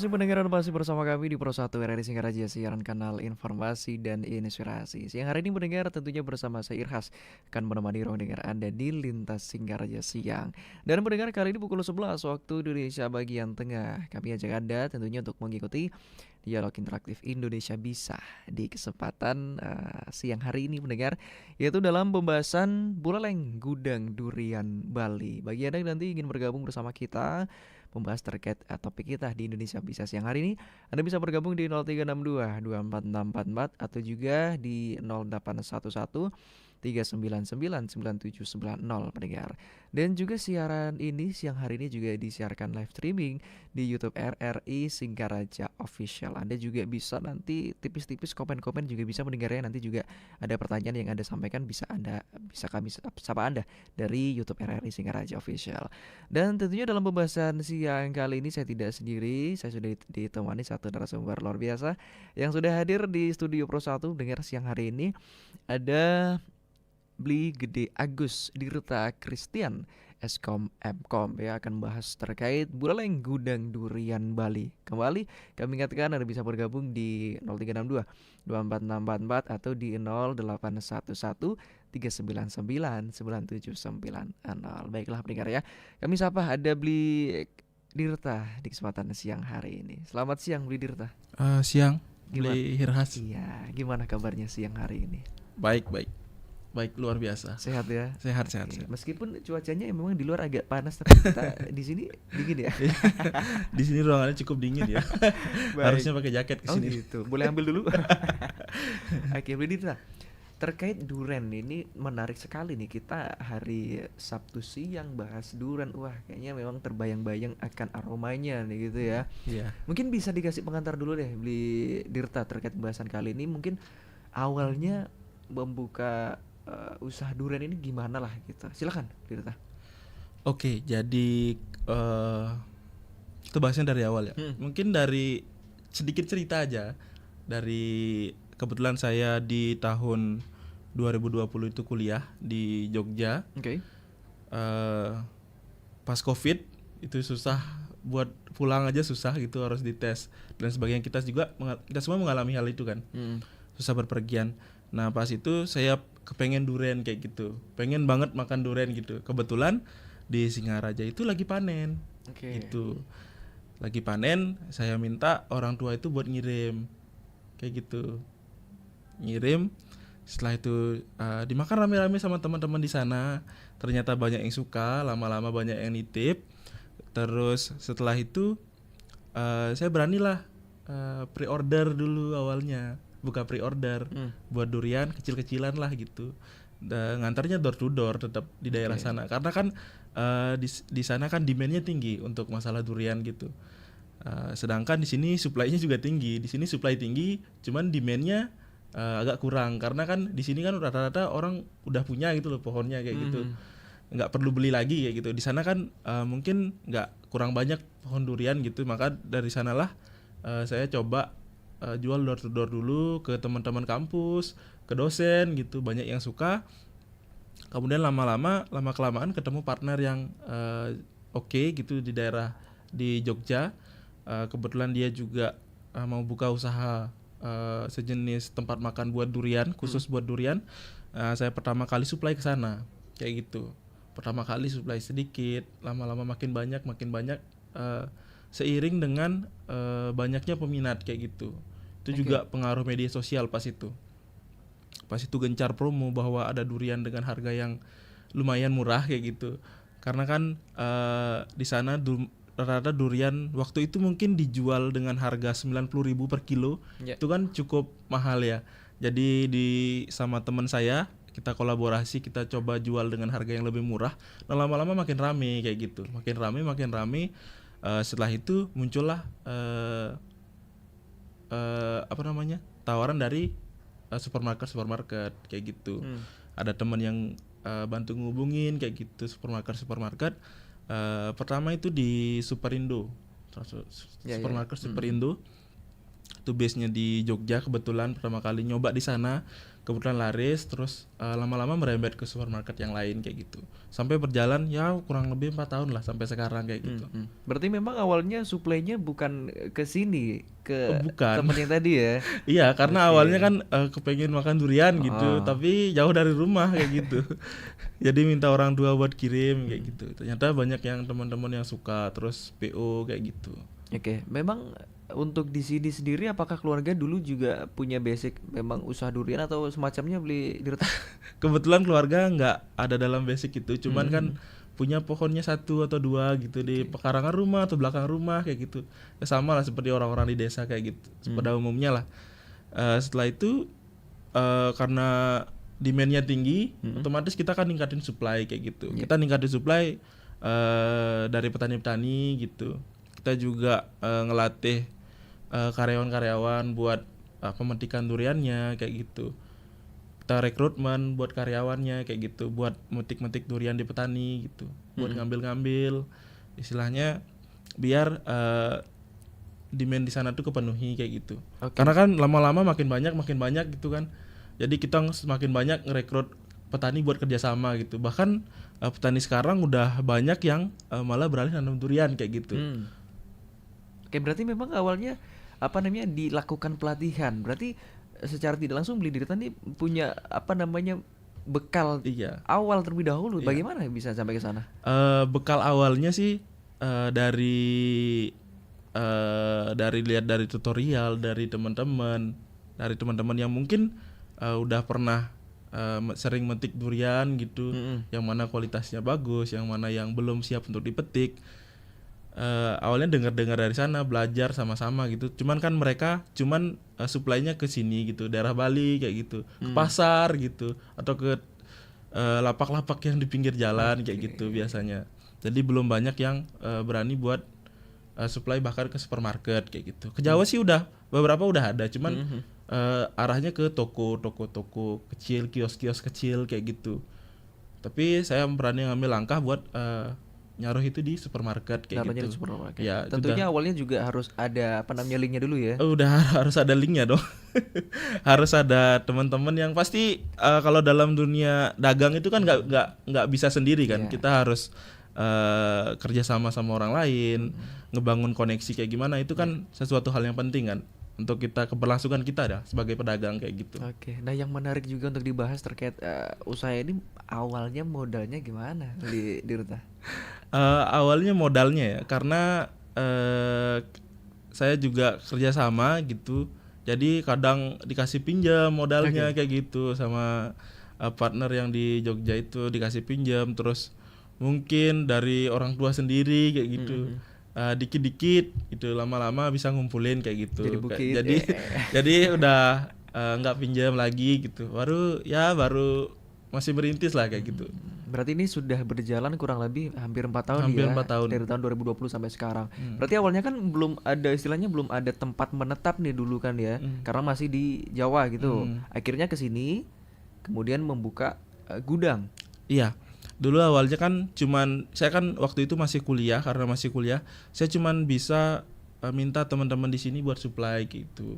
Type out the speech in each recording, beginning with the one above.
kasih pendengar dan masih bersama kami di Pro 1 RRI Singaraja, siaran kanal informasi dan inspirasi. Siang hari ini mendengar tentunya bersama saya Irhas akan menemani ruang dengar Anda di Lintas Singaraja Siang. Dan mendengar kali ini pukul 11 waktu Indonesia bagian tengah. Kami ajak Anda tentunya untuk mengikuti dialog interaktif Indonesia Bisa di kesempatan siang hari ini mendengar, yaitu dalam pembahasan Buleleng Gudang Durian Bali. Bagi Anda yang nanti ingin bergabung bersama kita membahas terkait topik kita di Indonesia Bisa siang hari ini, Anda bisa bergabung di 0362 24644 atau juga di 0811 399 9790 pendengar. Dan juga siaran ini siang hari ini juga disiarkan live streaming di YouTube RRI Singaraja Official. Anda juga bisa nanti tipis-tipis komen-komen juga bisa mendengarnya, nanti juga ada pertanyaan yang Anda sampaikan bisa kami sapa Anda dari YouTube RRI Singaraja Official. Dan tentunya dalam pembahasan siang kali ini saya tidak sendiri, saya sudah ditemani satu narasumber luar biasa yang sudah hadir di studio Pro 1 dengar siang hari ini. Ada Bli Gede Agus Dirta Christian Eskom Mkom ya, akan bahas terkait Buleleng Gudang Durian Bali. Kembali kami ingatkan Anda bisa bergabung di 0362 24644 atau di 0811 399 9790. Baiklah pendengar ya. Kami sapa ada Bli Dirta di kesempatan siang hari ini. Selamat siang Bli Dirta. Siang, Gimana? Beli Hirhas. Iya, gimana kabarnya siang hari ini? Baik, luar biasa. Sehat ya? Sehat. Meskipun cuacanya memang di luar agak panas, tapi kita di sini dingin ya. Di sini ruangannya cukup dingin ya. Harusnya pakai jaket ke sini. Oh gitu. Boleh ambil dulu. Oke, Bridita. Terkait duren ini menarik sekali nih, kita hari Sabtu siang bahas duren. Wah, kayaknya memang terbayang-bayang akan aromanya nih gitu ya. Iya. Mungkin bisa dikasih pengantar dulu deh Bli Dirta terkait pembahasan kali ini. Mungkin awalnya membuka usaha durian ini gimana lah gitu. Silakan Dirta. Oke, jadi itu bahasnya dari awal ya. Mungkin dari sedikit cerita aja. Dari kebetulan saya di tahun 2020 itu kuliah di Jogja. Oke. Pas COVID itu susah buat pulang aja, susah gitu, harus dites dan sebagainya. Kita semua mengalami hal itu kan. Susah berpergian. Nah pas itu saya kepengen durian kayak gitu, pengen banget makan durian gitu. Kebetulan di Singaraja itu lagi panen. Gitu, lagi panen. Saya minta orang tua itu buat ngirim kayak gitu, ngirim. Setelah itu dimakan rame-rame sama teman-teman di sana. Ternyata banyak yang suka, lama-lama banyak yang nitip. Terus setelah itu saya beranilah pre-order dulu awalnya. Buka pre-order buat durian kecil-kecilan lah gitu. Ngantarnya door to door tetap di daerah sana karena kan di sana kan demand-nya tinggi untuk masalah durian gitu. Sedangkan di sini supply-nya juga tinggi. Di sini supply tinggi, cuman demand-nya agak kurang karena kan di sini kan rata-rata orang udah punya gitu loh pohonnya kayak gitu. Nggak perlu beli lagi kayak gitu. Di sana kan mungkin kurang banyak pohon durian gitu. Maka dari sanalah saya coba jual door to door dulu ke teman-teman kampus, ke dosen gitu, banyak yang suka. Kemudian lama kelamaan ketemu partner yang oke gitu di daerah di Jogja. Kebetulan dia juga mau buka usaha sejenis tempat makan buat durian, khusus buat durian. Saya pertama kali supply ke sana kayak gitu. Pertama kali supply sedikit, lama-lama makin banyak seiring dengan banyaknya peminat kayak gitu. Itu juga pengaruh media sosial pas itu gencar promo bahwa ada durian dengan harga yang lumayan murah kayak gitu. Karena kan di sana rata-rata durian waktu itu mungkin dijual dengan harga 90.000 per kilo. Itu kan cukup mahal ya. Jadi sama teman saya kita kolaborasi, kita coba jual dengan harga yang lebih murah. Nah, lama-lama makin rame kayak gitu, makin rame. Setelah itu muncullah tawaran dari supermarket kayak gitu. Ada teman yang bantu ngubungin kayak gitu, supermarket. Pertama itu di Superindo, supermarket Superindo. Itu base-nya di Jogja, kebetulan pertama kali nyoba di sana, kebetulan laris, terus lama-lama merembet ke supermarket yang lain kayak gitu. Sampai berjalan ya kurang lebih 4 tahun lah sampai sekarang kayak gitu. Berarti memang awalnya suplainya bukan ke sini, ke Bukan. temen yang tadi ya. Iya, karena Oke. awalnya kan kepengen makan durian gitu, Oh. tapi jauh dari rumah kayak gitu. Jadi minta orang tua buat kirim kayak gitu. Ternyata banyak yang teman-teman yang suka, terus PO kayak gitu. Oke, memang untuk di sini sendiri apakah keluarga dulu juga punya basic memang usaha durian atau semacamnya beli di Retak? Kebetulan keluarga nggak ada dalam basic itu, cuman kan punya pohonnya 1 atau 2 gitu di pekarangan rumah atau belakang rumah kayak gitu. Ya sama lah seperti orang-orang di desa kayak gitu. Pada umumnya lah. Setelah itu karena demand-nya tinggi, otomatis kita kan ningkatin supply kayak gitu. Kita ningkatin supply dari petani-petani gitu. Kita juga ngelatih karyawan-karyawan buat pemetikan duriannya kayak gitu. Kita rekrutmen buat karyawannya kayak gitu, buat metik-metik durian di petani gitu, buat ngambil-ngambil, istilahnya biar demand di sana tuh kepenuhi kayak gitu. Karena kan lama-lama makin banyak gitu kan, jadi kita semakin banyak ngerekrut petani buat kerjasama gitu. Bahkan petani sekarang udah banyak yang malah beralih nanam durian kayak gitu. Oke, berarti memang awalnya apa namanya dilakukan pelatihan. Berarti secara tidak langsung beli diri tadi punya apa namanya bekal Iya. awal terlebih dahulu. Bagaimana bisa sampai ke sana? Bekal awalnya sih dari lihat dari tutorial dari teman-teman yang mungkin udah pernah sering metik durian gitu, yang mana kualitasnya bagus, yang mana yang belum siap untuk dipetik. Awalnya dengar dari sana, belajar sama-sama gitu. Cuman kan mereka supply-nya ke sini gitu, daerah Bali kayak gitu, ke pasar gitu, atau ke lapak-lapak yang di pinggir jalan kayak gitu biasanya. Jadi belum banyak yang berani buat supply bahkan ke supermarket kayak gitu. Ke Jawa sih beberapa udah ada, cuman arahnya ke toko-toko kecil, kios-kios kecil kayak gitu. Tapi saya berani ngambil langkah buat nyaruh itu di supermarket kayak Naruhnya di gitu. supermarket. Ya, Tentunya awalnya juga harus ada apa namanya linknya dulu ya. udah harus ada linknya dong. Harus ada teman-teman yang pasti kalau dalam dunia dagang itu kan nggak bisa sendiri kan. Kita harus kerja sama orang lain, ngebangun koneksi kayak gimana, itu kan sesuatu hal yang penting kan untuk kita keberlangsungan kita dah sebagai pedagang kayak gitu. Oke, nah yang menarik juga untuk dibahas terkait usaha ini awalnya modalnya gimana di Ruta? Awalnya modalnya ya karena saya juga kerja sama gitu, jadi kadang dikasih pinjam modalnya kayak gitu sama partner yang di Jogja itu dikasih pinjam, terus mungkin dari orang tua sendiri kayak gitu. Dikit-dikit itu lama-lama bisa ngumpulin kayak gitu. Jadi bukit. Jadi udah nggak pinjam lagi gitu. Baru masih merintis lah kayak gitu. Berarti ini sudah berjalan kurang lebih hampir 4 tahun Hampir ya. 4 tahun. Dari tahun 2020 sampai sekarang. Berarti awalnya kan belum ada istilahnya belum ada tempat menetap nih dulu kan ya. Karena masih di Jawa gitu. Akhirnya ke sini kemudian membuka gudang. Iya. Dulu awalnya kan saya kan waktu itu masih kuliah, karena masih kuliah saya cuman bisa minta teman-teman di sini buat supply gitu.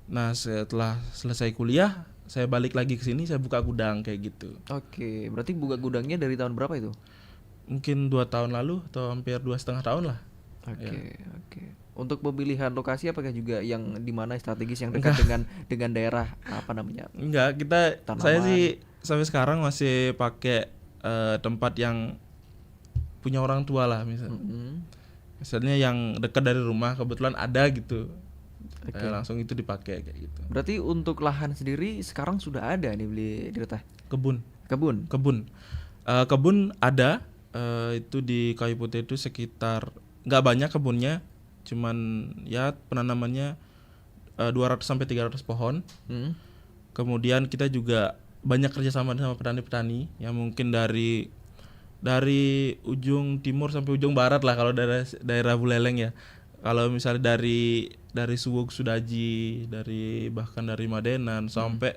Nah setelah selesai kuliah saya balik lagi ke sini, saya buka gudang kayak gitu. Oke, berarti buka gudangnya dari tahun berapa itu? Mungkin 2 tahun lalu atau hampir 2,5 tahun lah. Oke. Untuk pemilihan lokasi apakah juga yang di mana strategis yang dekat dengan daerah apa namanya? Enggak, saya sih sampai sekarang masih pakai tempat yang punya orang tua lah misalnya yang dekat dari rumah kebetulan ada gitu. Langsung itu dipakai kayak gitu. Berarti untuk lahan sendiri sekarang sudah ada nih beli di Ruta? Kebun ada itu di Kayu Putih itu sekitar nggak banyak kebunnya, cuman ya penanamannya 200 sampai 300 pohon. Kemudian kita juga banyak kerjasama sama petani-petani yang mungkin dari ujung timur sampai ujung barat lah kalau daerah Buleleng ya. Kalau misalnya dari Suwuk Sudaji, bahkan dari Madenan sampai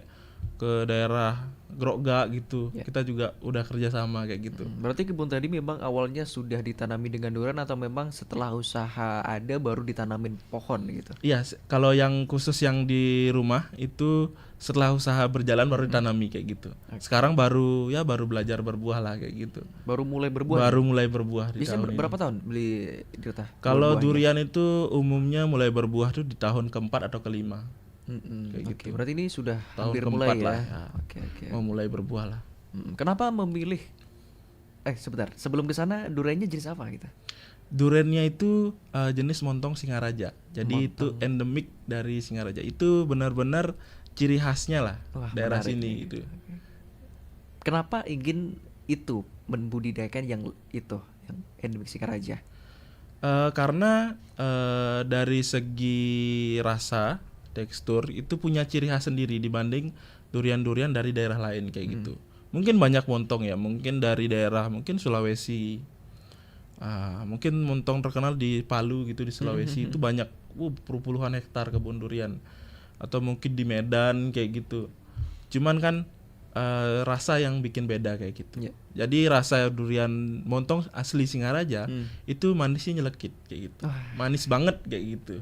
ke daerah Grogga gitu. Ya. Kita juga udah kerja sama kayak gitu. Berarti kebun tadi memang awalnya sudah ditanami dengan durian atau memang setelah usaha ada baru ditanamin pohon gitu? Iya, kalau yang khusus yang di rumah itu setelah usaha berjalan baru ditanami kayak gitu. Sekarang baru belajar berbuah lah kayak gitu. Baru mulai berbuah Baru nih? mulai berbuah di Biasanya tahun ini. berapa tahun beli Dirta? Kalau buahnya? durian itu umumnya mulai berbuah tuh di tahun keempat atau kelima. Kayak Oke, gitu. berarti ini sudah Tahun hampir keempat mulai ya. lah ya. Oke, oke. Mau mulai berbuah lah. Kenapa memilih sebentar, sebelum ke sana duriannya jenis apa gitu? Duriannya itu jenis montong Singaraja. Jadi itu endemik dari Singaraja. Itu benar-benar ciri khasnya lah Wah, daerah menarik sini nih. itu. Kenapa ingin itu membudidayakan yang itu, yang endemik Singaraja? Karena dari segi rasa, tekstur itu punya ciri khas sendiri dibanding durian-durian dari daerah lain kayak gitu. Mungkin banyak montong ya, mungkin dari daerah mungkin Sulawesi, mungkin montong terkenal di Palu gitu di Sulawesi itu banyak, puluhan hektar kebun durian, atau mungkin di Medan kayak gitu. Cuman kan rasa yang bikin beda kayak gitu. Ya. Jadi rasa durian montong asli Singaraja itu manisnya nyelekit kayak gitu. Manis banget kayak gitu.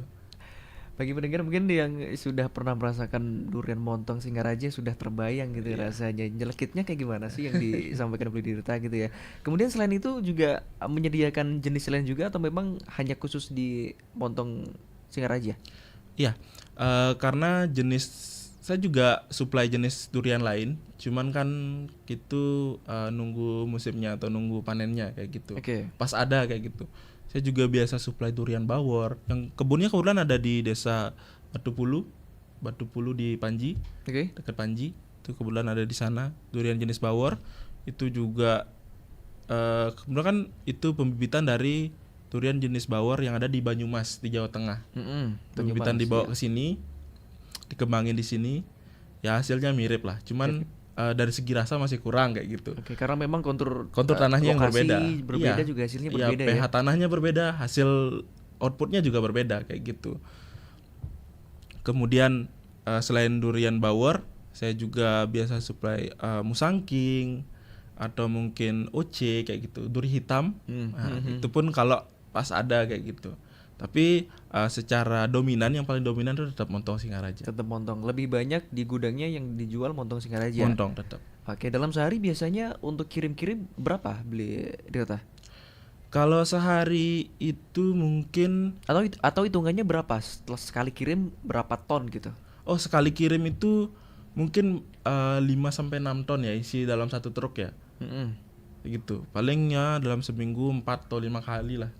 Bagi pendengar mungkin yang sudah pernah merasakan durian montong Singaraja sudah terbayang gitu ya rasanya. Nyelekitnya kayak gimana sih yang disampaikan oleh Dirta gitu ya. Kemudian selain itu juga menyediakan jenis lain juga atau memang hanya khusus di montong Singaraja? Iya, karena jenis saya juga supply jenis durian lain, cuman kan gitu nunggu musimnya atau nunggu panennya kayak gitu. Oke. Pas ada kayak gitu. Saya juga biasa supply durian bawor. Yang kebunnya kebetulan ada di desa Batu Pulu di Panji, Oke. dekat Panji. Itu kebetulan ada di sana durian jenis bawor. Itu juga kebetulan kan itu pembibitan dari durian jenis bawor yang ada di Banyumas di Jawa Tengah. Pembibitan dibawa ke sini, dikembangin di sini, ya hasilnya mirip lah. Cuman dari segi rasa masih kurang kayak gitu. Oke, karena memang kontur Tanahnya yang lokasi berbeda. juga hasilnya Iya, berbeda pH ya. tanahnya berbeda, hasil outputnya juga berbeda kayak gitu. Kemudian selain durian bawor, saya juga biasa supply musangking atau mungkin OC kayak gitu, duri hitam. Itu pun kalau pas ada kayak gitu. Tapi secara dominan, yang paling dominan itu tetap montong Singaraja. Tetap montong. Lebih banyak di gudangnya yang dijual montong Singaraja. Montong tetap. Oke, dalam sehari biasanya untuk kirim-kirim berapa beli Dirta? Kalau sehari itu mungkin Atau hitungannya berapa? Setelah sekali kirim berapa ton gitu? sekali kirim itu mungkin 5 sampai 6 ton ya isi dalam satu truk ya. Gitu. Palingnya dalam seminggu 4 atau 5 kali lah.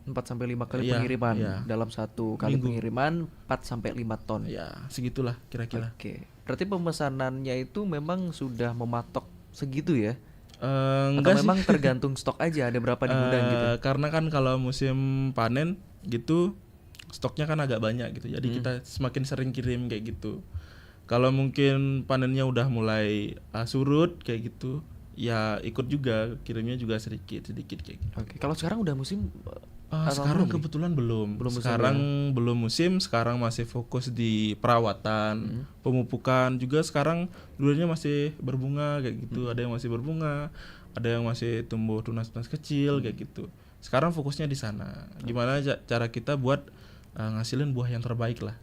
4 sampai 5 kali Iya, pengiriman. iya. Dalam satu kali Minggu. pengiriman 4 sampai 5 ton. Ya, segitulah kira-kira. Oke. Berarti pemesanannya itu memang sudah mematok segitu ya? Atau Enggak sih. memang tergantung stok aja ada berapa di gudang gitu? Karena kan kalau musim panen gitu stoknya kan agak banyak gitu. Jadi kita semakin sering kirim kayak gitu. Kalau mungkin panennya udah mulai surut kayak gitu, ya ikut juga kirimnya juga sedikit kayak gitu. Oke. Kalau sekarang udah musim atau Sekarang belum nih? kebetulan belum. Belum musim Sekarang belum musim. Sekarang masih fokus di perawatan, pemupukan. Juga sekarang duriannya masih berbunga kayak gitu. Ada yang masih berbunga, ada yang masih tumbuh tunas-tunas kecil kayak gitu. Sekarang fokusnya di sana. Gimana cara kita buat ngasilin buah yang terbaik lah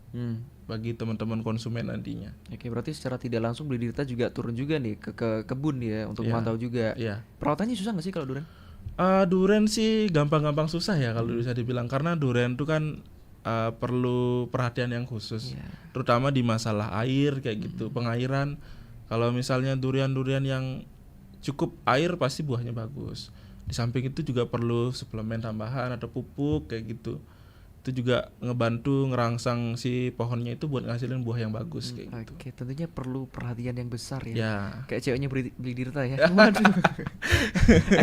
bagi teman-teman konsumen nantinya. Oke, berarti secara tidak langsung beli Dirta juga turun juga nih ke kebun ya untuk Iya. memantau juga. Iya. Perawatannya susah nggak sih kalau durian? Durian sih gampang-gampang susah ya kalau bisa dibilang, karena durian itu kan perlu perhatian yang khusus, terutama di masalah air kayak gitu, pengairan. Kalau misalnya durian-durian yang cukup air pasti buahnya bagus. Di samping itu juga perlu suplemen tambahan atau pupuk kayak gitu. Itu juga ngebantu ngerangsang si pohonnya itu buat ngasilin buah yang bagus kayak gitu. Oke, tentunya perlu perhatian yang besar ya. Ya. Kayak ceweknya beli Dirta ya. Waduh.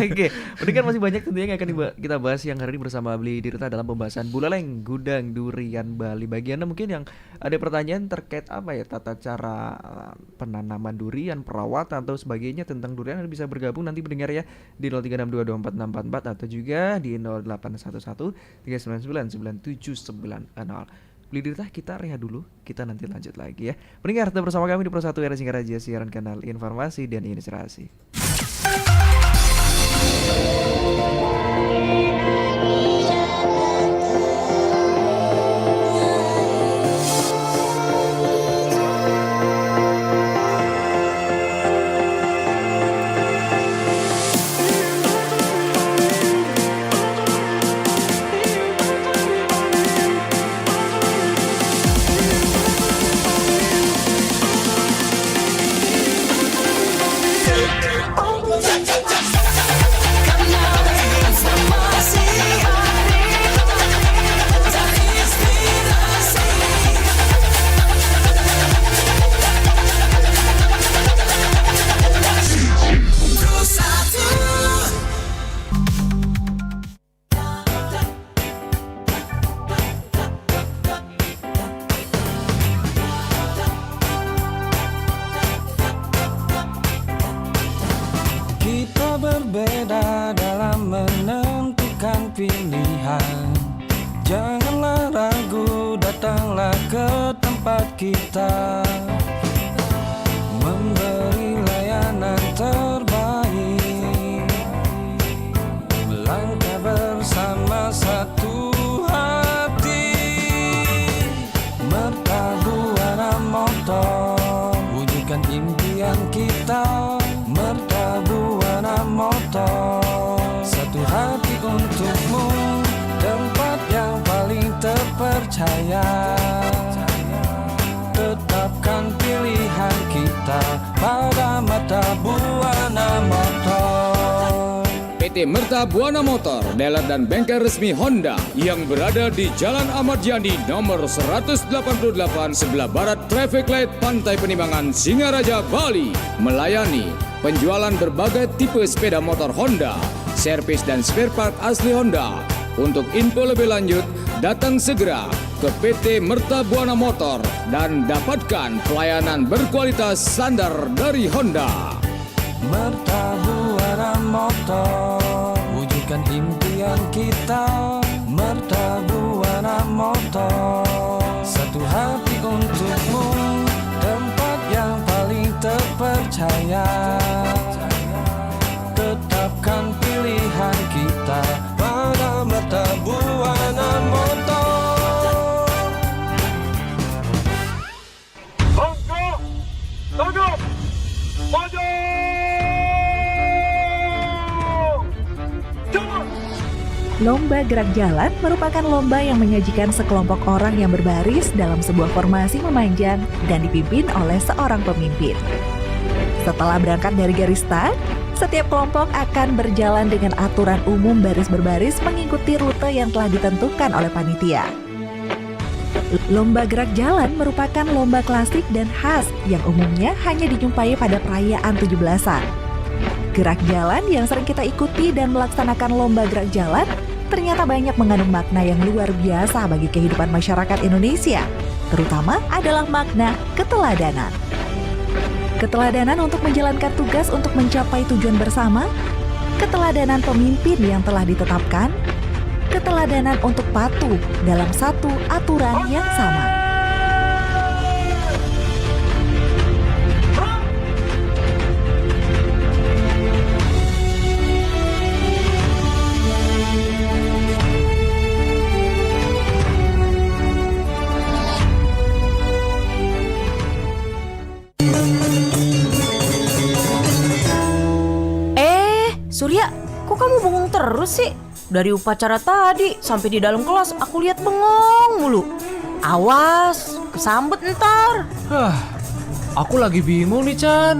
Oke, pendengar masih banyak tentunya yang akan kita bahas yang hari ini bersama Beli Dirta dalam pembahasan Buleleng Gudang Durian Bali. Bagi Anda mungkin yang ada pertanyaan terkait apa ya tata cara penanaman durian, perawatan atau sebagainya tentang durian, Anda bisa bergabung nanti pendengar ya di 0362246644 atau juga di 0811 399 9790. Lidirtah, kita rehat dulu, kita nanti lanjut lagi ya. Pendengar, tetap bersama kami di Pro 1 RRI Singaraja, siaran kanal informasi dan inspirasi. Kita berbeda dalam menentukan pilihan. Janganlah ragu, datanglah ke tempat kita, memberi layanan terbaik, melangkah bersama satu hati. Mertabuana Motor, wujudkan impian kita. Mertabuana Motor, satu hati untukmu, tempat yang paling terpercaya. Tetapkan pilihan kita pada Mertabuana Motor. PT Mertabuana Motor, dealer dan bengkel resmi Honda yang berada di Jalan Ahmad Yani nomor 188 sebelah barat Traffic Light Pantai Penimbangan, Singaraja, Bali, melayani penjualan berbagai tipe sepeda motor Honda, servis dan spare part asli Honda. Untuk info lebih lanjut, datang segera ke PT Mertabuana Motor dan dapatkan pelayanan berkualitas standar dari Honda. Mertabuana Motor, wujudkan impian kita. Mertabuana Motor, satu hati untukmu, tempat yang paling terpercaya. Tetapkan pilihan kita pada Mertabuana Motor. Bangka, tanggap, maju! Jalan! Lomba gerak jalan merupakan lomba yang menyajikan sekelompok orang yang berbaris dalam sebuah formasi memanjang dan dipimpin oleh seorang pemimpin. Setelah berangkat dari garis start, setiap kelompok akan berjalan dengan aturan umum baris berbaris mengikuti rute yang telah ditentukan oleh panitia. Lomba gerak jalan merupakan lomba klasik dan khas yang umumnya hanya dijumpai pada perayaan 17-an. Gerak jalan yang sering kita ikuti dan melaksanakan lomba gerak jalan ternyata banyak mengandung makna yang luar biasa bagi kehidupan masyarakat Indonesia, terutama adalah makna keteladanan. Keteladanan untuk menjalankan tugas untuk mencapai tujuan bersama, keteladanan pemimpin yang telah ditetapkan, keteladanan untuk patuh dalam satu aturan yang sama. Surya, kok kamu bengong terus sih? Dari upacara tadi sampai di dalam kelas aku lihat bengong mulu. Awas, kesambet ntar. Aku lagi bingung nih, Chan.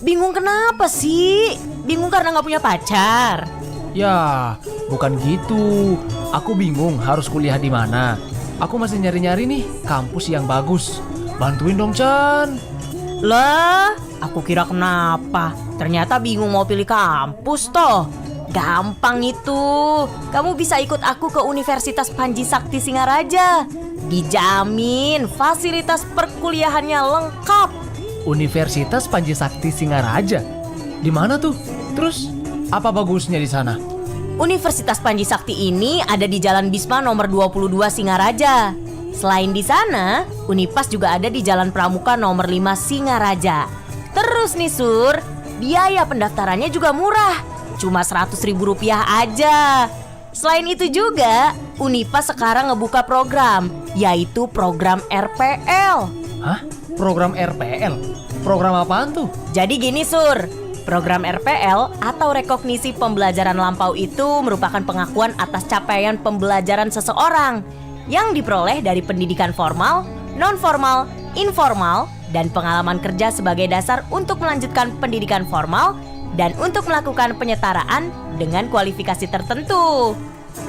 Bingung kenapa sih? Bingung karena gak punya pacar? Ya, bukan gitu. Aku bingung harus kuliah di mana. Aku masih nyari-nyari nih kampus yang bagus. Bantuin dong, Chan. Lah, aku kira kenapa? Ternyata bingung mau pilih kampus toh. Gampang itu. Kamu bisa ikut aku ke Universitas Panji Sakti Singaraja. Dijamin fasilitas perkuliahannya lengkap. Universitas Panji Sakti Singaraja. Di mana tuh? Terus apa bagusnya di sana? Universitas Panji Sakti ini ada di Jalan Bisma nomor 22 Singaraja. Selain di sana, Unipas juga ada di Jalan Pramuka nomor 5 Singaraja. Terus nih Sur, biaya pendaftarannya juga murah, cuma Rp100.000 aja. Selain itu juga, Unipas sekarang ngebuka program, yaitu program RPL. Hah? Program RPL? Program apaan tuh? Jadi gini Sur, program RPL atau rekognisi pembelajaran lampau itu merupakan pengakuan atas capaian pembelajaran seseorang yang diperoleh dari pendidikan formal, non-formal, informal, dan pengalaman kerja sebagai dasar untuk melanjutkan pendidikan formal dan untuk melakukan penyetaraan dengan kualifikasi tertentu.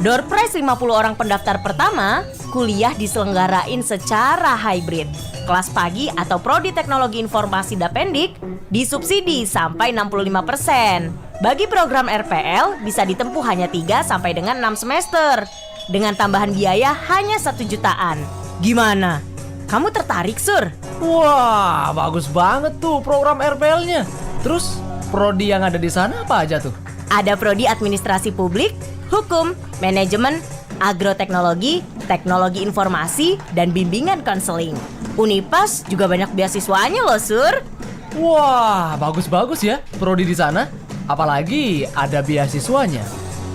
Door prize 50 orang pendaftar pertama, kuliah diselenggarain secara hybrid. Kelas pagi atau prodi teknologi informasi Dapendik disubsidi sampai 65%. Bagi program RPL bisa ditempuh hanya 3 sampai dengan 6 semester dengan tambahan biaya hanya 1 jutaan. Gimana? Kamu tertarik, Sur? Wah, bagus banget tuh program RPL-nya. Terus prodi yang ada di sana apa aja tuh? Ada prodi administrasi publik, hukum, manajemen, agroteknologi, teknologi informasi, dan bimbingan konseling. Unipas juga banyak beasiswanya loh, Sur. Wah, bagus-bagus ya prodi di sana. Apalagi ada beasiswanya.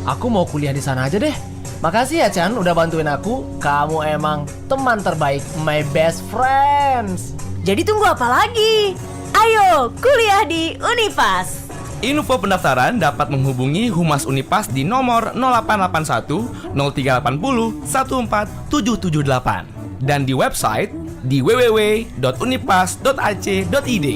Aku mau kuliah di sana aja deh. Makasih ya Chan udah bantuin aku. Kamu emang teman terbaik, my best friends. Jadi tunggu apa lagi? Ayo kuliah di Unipas. Info pendaftaran dapat menghubungi Humas Unipas di nomor 0881 0380 14778 dan di website di www.unipas.ac.id.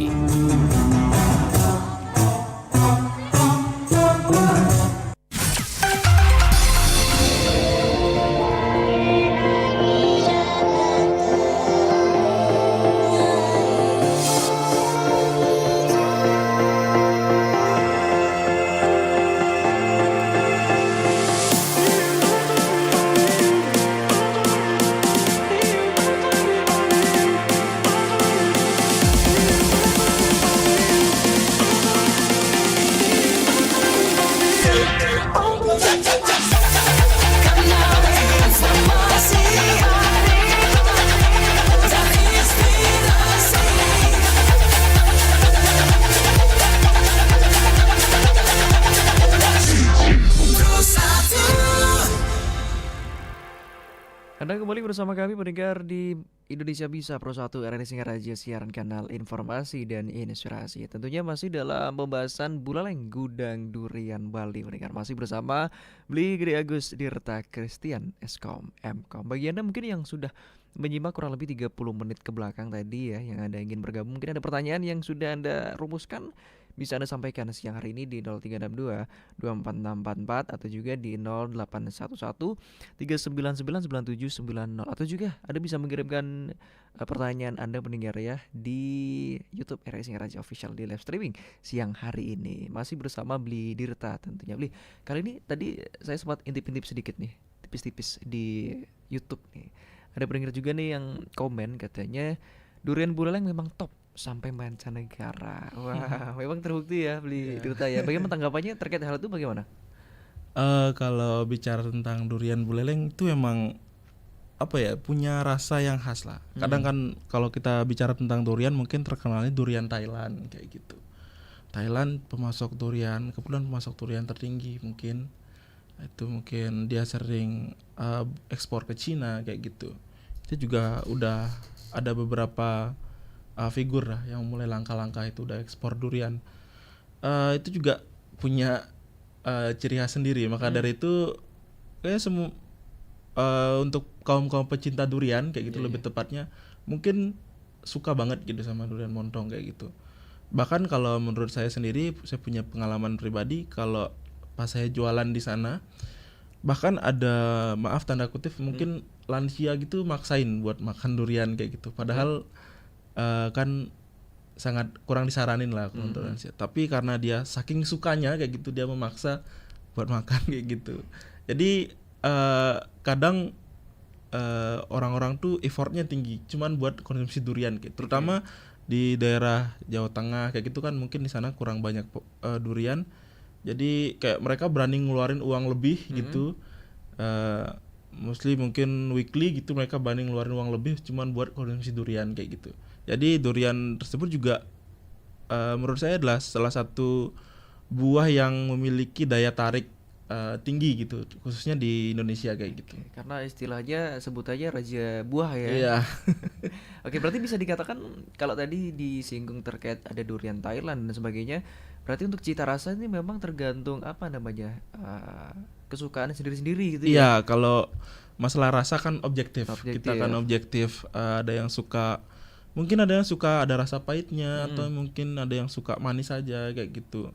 Anda kembali bersama kami pendengar di Indonesia Bisa Pro 1 RRI Singaraja, siaran kanal informasi dan inspirasi. Tentunya masih dalam pembahasan Buleleng Gudang Durian Bali pendengar. Masih bersama Bli Gede Agus Dirta Christian Eskom Mkom. Bagi Anda mungkin yang sudah menyimak kurang lebih 30 menit ke belakang tadi ya, yang Anda ingin bergabung, mungkin ada pertanyaan yang sudah Anda rumuskan, bisa Anda sampaikan siang hari ini di 0362 24644 atau juga di 0811 3999790, atau juga Anda bisa mengirimkan pertanyaan Anda pendengar ya di YouTube RRI Singaraja Official di live streaming siang hari ini. Masih bersama Bli Dirta tentunya. Bli, kali ini tadi saya sempat intip-intip sedikit nih, tipis-tipis di YouTube nih. Ada pendengar juga nih yang komen katanya durian Buleleng memang top sampai mancanegara. Wah, memang terbukti ya Bli Dirta ya. Bagaimana tanggapannya terkait hal itu bagaimana? Kalau bicara tentang durian Buleleng itu emang apa ya, punya rasa yang khas lah. Kadang kan kalau kita bicara tentang durian mungkin terkenalnya durian Thailand kayak gitu. Thailand pemasok durian, kebetulan pemasok durian tertinggi mungkin. Itu mungkin dia sering ekspor ke Cina kayak gitu. Itu juga udah ada beberapa figur lah yang mulai langkah-langkah itu udah ekspor durian. Itu juga punya ciri khas sendiri. Maka dari itu kayak semua untuk kaum pecinta durian kayak gitu lebih tepatnya mungkin suka banget gitu sama durian montong kayak gitu. Bahkan kalau menurut saya sendiri, saya punya pengalaman pribadi kalau pas saya jualan di sana, bahkan ada maaf tanda kutip mungkin lansia gitu maksain buat makan durian kayak gitu. Padahal kan sangat kurang disaranin lah untuk lansia. Tapi karena dia saking sukanya kayak gitu, dia memaksa buat makan kayak gitu. Jadi kadang orang-orang tuh effortnya tinggi cuman buat konsumsi durian gitu. Terutama di daerah Jawa Tengah kayak gitu kan, mungkin di sana kurang banyak durian. Jadi kayak mereka berani ngeluarin uang lebih gitu, mostly mungkin weekly gitu mereka banding ngeluarin uang lebih cuman buat konsumsi durian kayak gitu. Jadi durian tersebut juga menurut saya adalah salah satu buah yang memiliki daya tarik tinggi gitu, khususnya di Indonesia kayak gitu. Karena istilahnya sebut aja raja buah ya. Iya. Oke, berarti bisa dikatakan kalau tadi disinggung terkait ada durian Thailand dan sebagainya, berarti untuk cita rasa ini memang tergantung apa namanya kesukaan sendiri-sendiri gitu ya. Iya, kalau masalah rasa kan objektif. Objektif. Kita kan objektif. Ada yang suka, mungkin ada yang suka ada rasa pahitnya atau mungkin ada yang suka manis saja kayak gitu.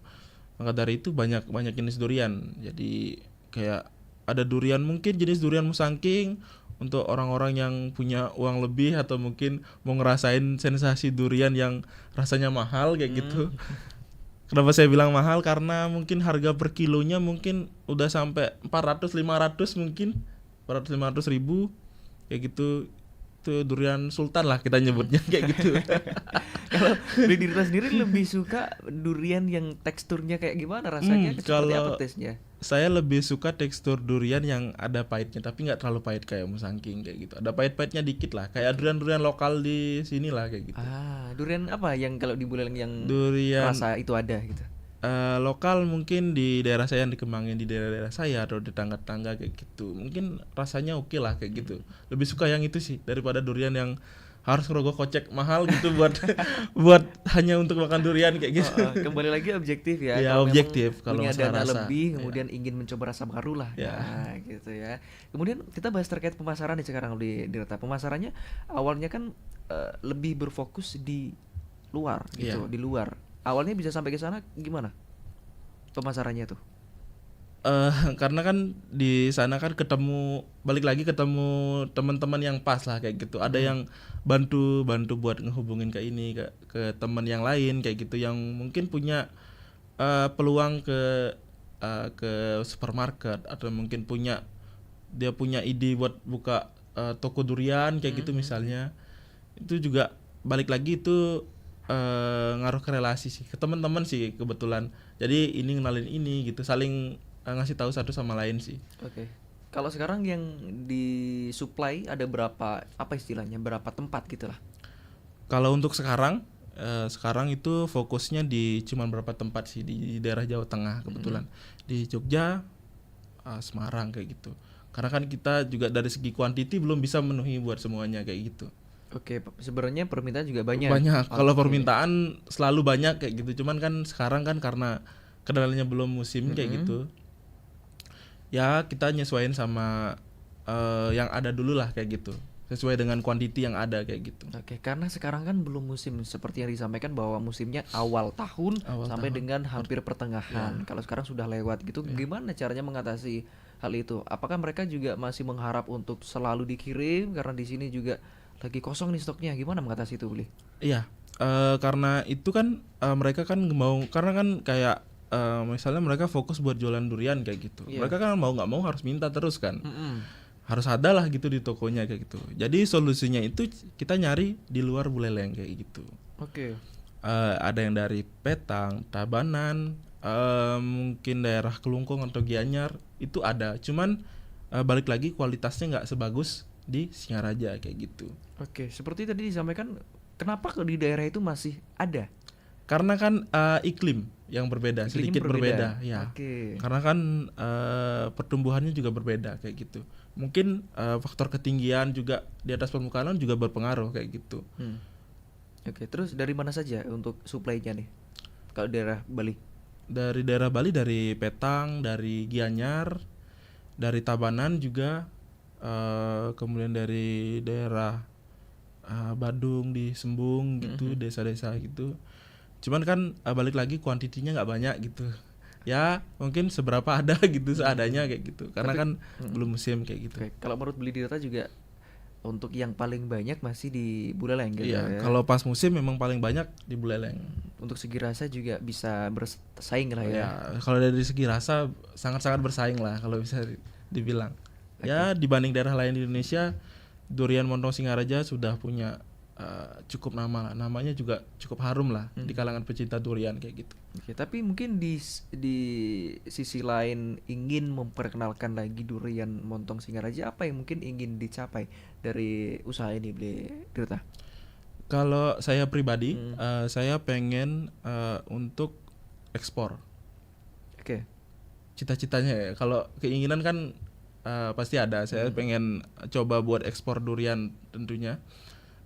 Maka dari itu banyak jenis durian. Jadi kayak ada durian mungkin jenis durian musangking untuk orang-orang yang punya uang lebih atau mungkin mau ngerasain sensasi durian yang rasanya mahal kayak gitu. Kenapa saya bilang mahal? Karena mungkin harga per kilonya mungkin udah sampai 400-500 mungkin 400-500 ribu kayak gitu. Itu durian sultan lah kita nyebutnya kayak gitu. Kalau Beli Dirta sendiri lebih suka durian yang teksturnya kayak gimana rasanya? Seperti kalau apa taste-nya? Saya lebih suka tekstur durian yang ada pahitnya tapi nggak terlalu pahit kayak musangking kayak gitu. Ada pahit-pahitnya dikit lah, kayak durian-durian lokal di sini lah kayak gitu. Durian apa yang kalau di Buleleng yang Durian rasa itu ada gitu? lokal mungkin di daerah saya yang dikembangin di daerah-daerah saya atau di tangga-tangga kayak gitu. Mungkin rasanya oke lah kayak gitu. Lebih suka yang itu sih daripada durian yang harus ngerogoh kocek mahal gitu buat buat hanya untuk makan durian kayak gitu. Kembali lagi objektif ya. Ya, Kalau objektif memang kalau punya masalah dana rasa. lebih, Ya. kemudian ingin mencoba rasa baru lah. Ya. Nah, gitu ya. Kemudian kita bahas terkait pemasaran nih sekarang di Dirta. Pemasarannya awalnya kan lebih berfokus di luar gitu, Iya. di luar. Awalnya bisa sampai ke sana gimana? Pemasarannya tuh. Karena kan di sana kan balik lagi ketemu teman-teman yang pas lah kayak gitu. Ada yang bantu buat ngehubungin ke ini ke teman yang lain kayak gitu yang mungkin punya peluang ke supermarket atau mungkin dia punya ide buat buka toko durian kayak gitu misalnya. Itu juga balik lagi itu ngaruh ke relasi sih, ke teman-teman sih kebetulan. Jadi ini ngenalin ini gitu, saling ngasih tahu satu sama lain sih. Oke. Kalau sekarang yang disuplai ada berapa, apa istilahnya, berapa tempat gitu lah? Kalau untuk sekarang itu fokusnya di cuman berapa tempat sih di daerah Jawa Tengah kebetulan. Di Jogja, Semarang kayak gitu. Karena kan kita juga dari segi kuantiti belum bisa memenuhi buat semuanya kayak gitu. Oke, sebenarnya permintaan juga banyak. Banyak. Kalau Oke. permintaan selalu banyak kayak gitu. Cuman kan sekarang kan karena kedelainya belum musim kayak gitu. Ya kita nyesuaiin sama yang ada dulu lah kayak gitu. Sesuai dengan kuantiti yang ada kayak gitu. Oke, karena sekarang kan belum musim seperti yang disampaikan bahwa musimnya awal tahun sampai dengan hampir pertengahan. Kalau sekarang sudah lewat gitu, gimana caranya mengatasi hal itu? Apakah mereka juga masih mengharap untuk selalu dikirim karena di sini juga lagi kosong nih stoknya? Gimana mengatasi itu, Beli? Iya, karena itu kan mereka kan mau, karena kan kayak misalnya mereka fokus buat jualan durian kayak gitu. Iya. Mereka kan mau nggak mau harus minta terus kan. Harus ada lah gitu di tokonya kayak gitu. Jadi solusinya itu kita nyari di luar Buleleng kayak gitu. Oke. Ada yang dari Petang, Tabanan, mungkin daerah Kelungkung atau Gianyar itu ada. Cuman balik lagi kualitasnya nggak sebagus di Singaraja kayak gitu. Oke, seperti tadi disampaikan, kenapa di daerah itu masih ada? Karena kan iklim yang berbeda, Iklimnya sedikit berbeda ya. Oke. Karena kan pertumbuhannya juga berbeda kayak gitu. Mungkin faktor ketinggian juga di atas permukaan juga berpengaruh kayak gitu. Oke, terus dari mana saja untuk suplainya nih? Kalau daerah Bali? Dari daerah Bali, dari Petang, dari Gianyar, dari Tabanan juga, kemudian dari daerah Badung di Sembung gitu, desa-desa gitu. Cuman kan balik lagi kuantitinya nggak banyak gitu. Ya mungkin seberapa ada gitu seadanya kayak gitu. Karena kan belum musim kayak gitu. Oke, kalau menurut Beli Dirta juga untuk yang paling banyak masih di Buleleng gitu Iya, ya. kalau pas musim memang paling banyak di Buleleng. Untuk segi rasa juga bisa bersaing lah ya. Ya, kalau dari segi rasa sangat-sangat bersaing lah kalau bisa dibilang. Ya dibanding daerah lain di Indonesia, durian Montong Singaraja sudah punya cukup namanya juga cukup harum lah di kalangan pecinta durian kayak gitu. Oke, tapi mungkin di sisi lain ingin memperkenalkan lagi durian Montong Singaraja, apa yang mungkin ingin dicapai dari usaha ini, Tirta? Kalau saya pribadi, saya pengen untuk ekspor. Oke. Cita-citanya ya, kalau keinginan kan pasti ada. Saya pengen coba buat ekspor durian tentunya,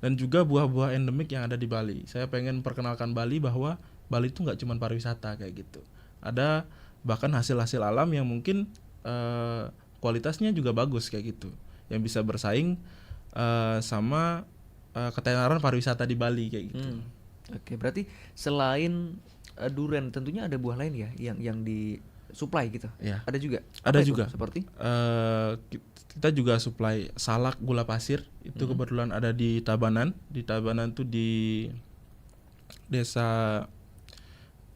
dan juga buah-buah endemik yang ada di Bali. Saya pengen perkenalkan Bali bahwa Bali itu nggak cuma pariwisata kayak gitu. Ada bahkan hasil-hasil alam yang mungkin kualitasnya juga bagus kayak gitu, yang bisa bersaing sama ketenaran pariwisata di Bali kayak gitu. Oke, berarti selain durian tentunya ada buah lain ya yang disuplai gitu. Ya. Ada juga. Ada Apa itu? juga. Seperti kita juga supply salak gula pasir, itu kebetulan ada di Tabanan. Di Tabanan tuh di desa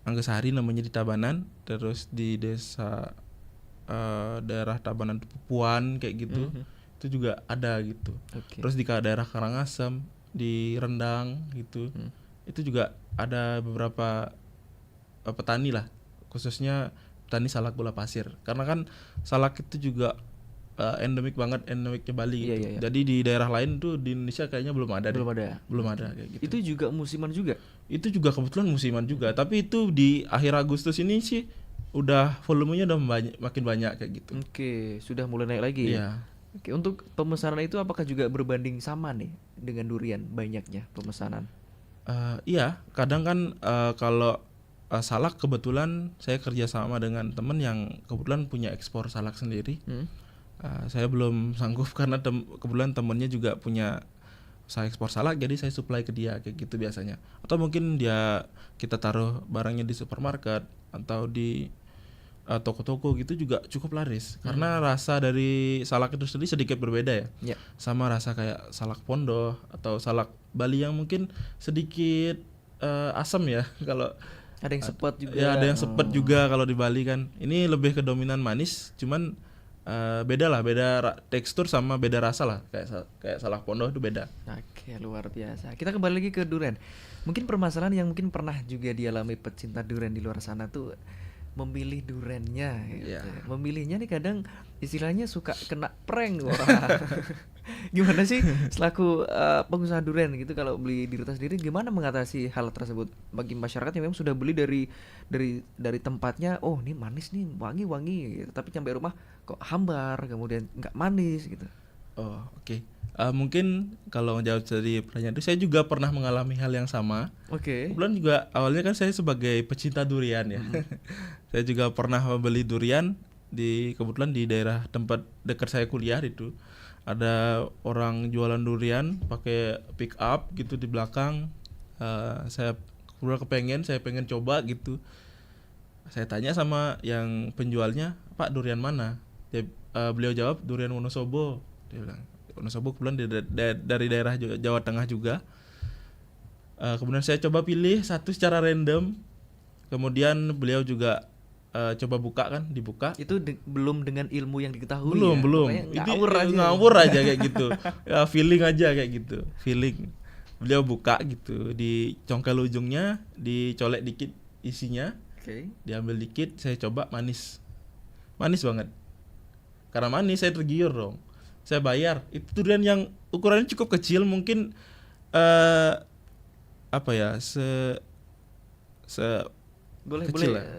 Anggesari namanya, di Tabanan. Terus di desa daerah Tabanan tuh Pupuan kayak gitu. Itu juga ada gitu. Oke. Terus di daerah Karangasem, di Rendang gitu. Itu juga ada beberapa petani lah, khususnya petani salak gula pasir. Karena kan salak itu juga endemik banget, endemiknya Bali gitu. Iya. Jadi di daerah lain tuh di Indonesia kayaknya belum ada. Belum ada kayak gitu. Itu juga musiman juga. Itu juga kebetulan musiman juga, tapi itu di akhir Agustus ini sih udah volumenya udah makin banyak kayak gitu. Oke, sudah mulai naik lagi. Iya. Oke, untuk pemesanan itu apakah juga berbanding sama nih dengan durian banyaknya pemesanan? Iya, kadang kan kalau salak kebetulan saya kerja sama dengan temen yang kebetulan punya ekspor salak sendiri. Saya belum sanggup karena kebetulan temennya juga punya usaha ekspor salak, jadi saya supply ke dia kayak gitu biasanya. Atau mungkin kita taruh barangnya di supermarket atau di toko-toko gitu juga cukup laris. Karena rasa dari salak itu sendiri sedikit berbeda ya. Sama rasa kayak salak Pondoh atau salak Bali yang mungkin sedikit asam ya. Kalau ada yang sepet juga. Ya, ada yang sepet juga kalau di Bali kan. Ini lebih ke dominan manis, cuman beda lah, tekstur sama beda rasa lah. Kayak salak Pondoh itu beda. Oke, luar biasa. Kita kembali lagi ke durian. Mungkin permasalahan yang mungkin pernah juga dialami pecinta durian di luar sana tuh memilih duriannya gitu. Memilihnya nih kadang istilahnya suka kena prank. Wah. Gimana sih selaku pengusaha durian gitu, kalau beli di Tirta sendiri gimana mengatasi hal tersebut bagi masyarakat yang memang sudah beli dari tempatnya, oh ini manis nih, wangi gitu. Tapi sampai rumah kok hambar, kemudian nggak manis gitu. Oh, oke. Mungkin kalau menjawab dari pertanyaan itu, saya juga pernah mengalami hal yang sama. Oke. Kebetulan juga awalnya kan saya sebagai pecinta durian ya. Saya juga pernah membeli durian kebetulan di daerah tempat dekat saya kuliah itu. Ada orang jualan durian pakai pick up gitu di belakang. Saya pengen coba gitu. Saya tanya sama yang penjualnya, "Pak, durian mana?" Beliau jawab, "Durian Wonosobo." Dia bilang, Wonosobo kebetulan dari daerah Jawa Tengah juga. Kemudian saya coba pilih satu secara random. Kemudian beliau juga coba dibuka. Itu belum dengan ilmu yang diketahui. Belum. Ngawur aja kayak gitu. Ya, feeling aja kayak gitu. Feeling. Beliau buka gitu, dicongkel ujungnya, dicolek dikit isinya. Oke. Diambil dikit, saya coba manis. Manis banget. Karena manis saya tergiur dong. Saya bayar. Itu durian yang ukurannya cukup kecil, mungkin boleh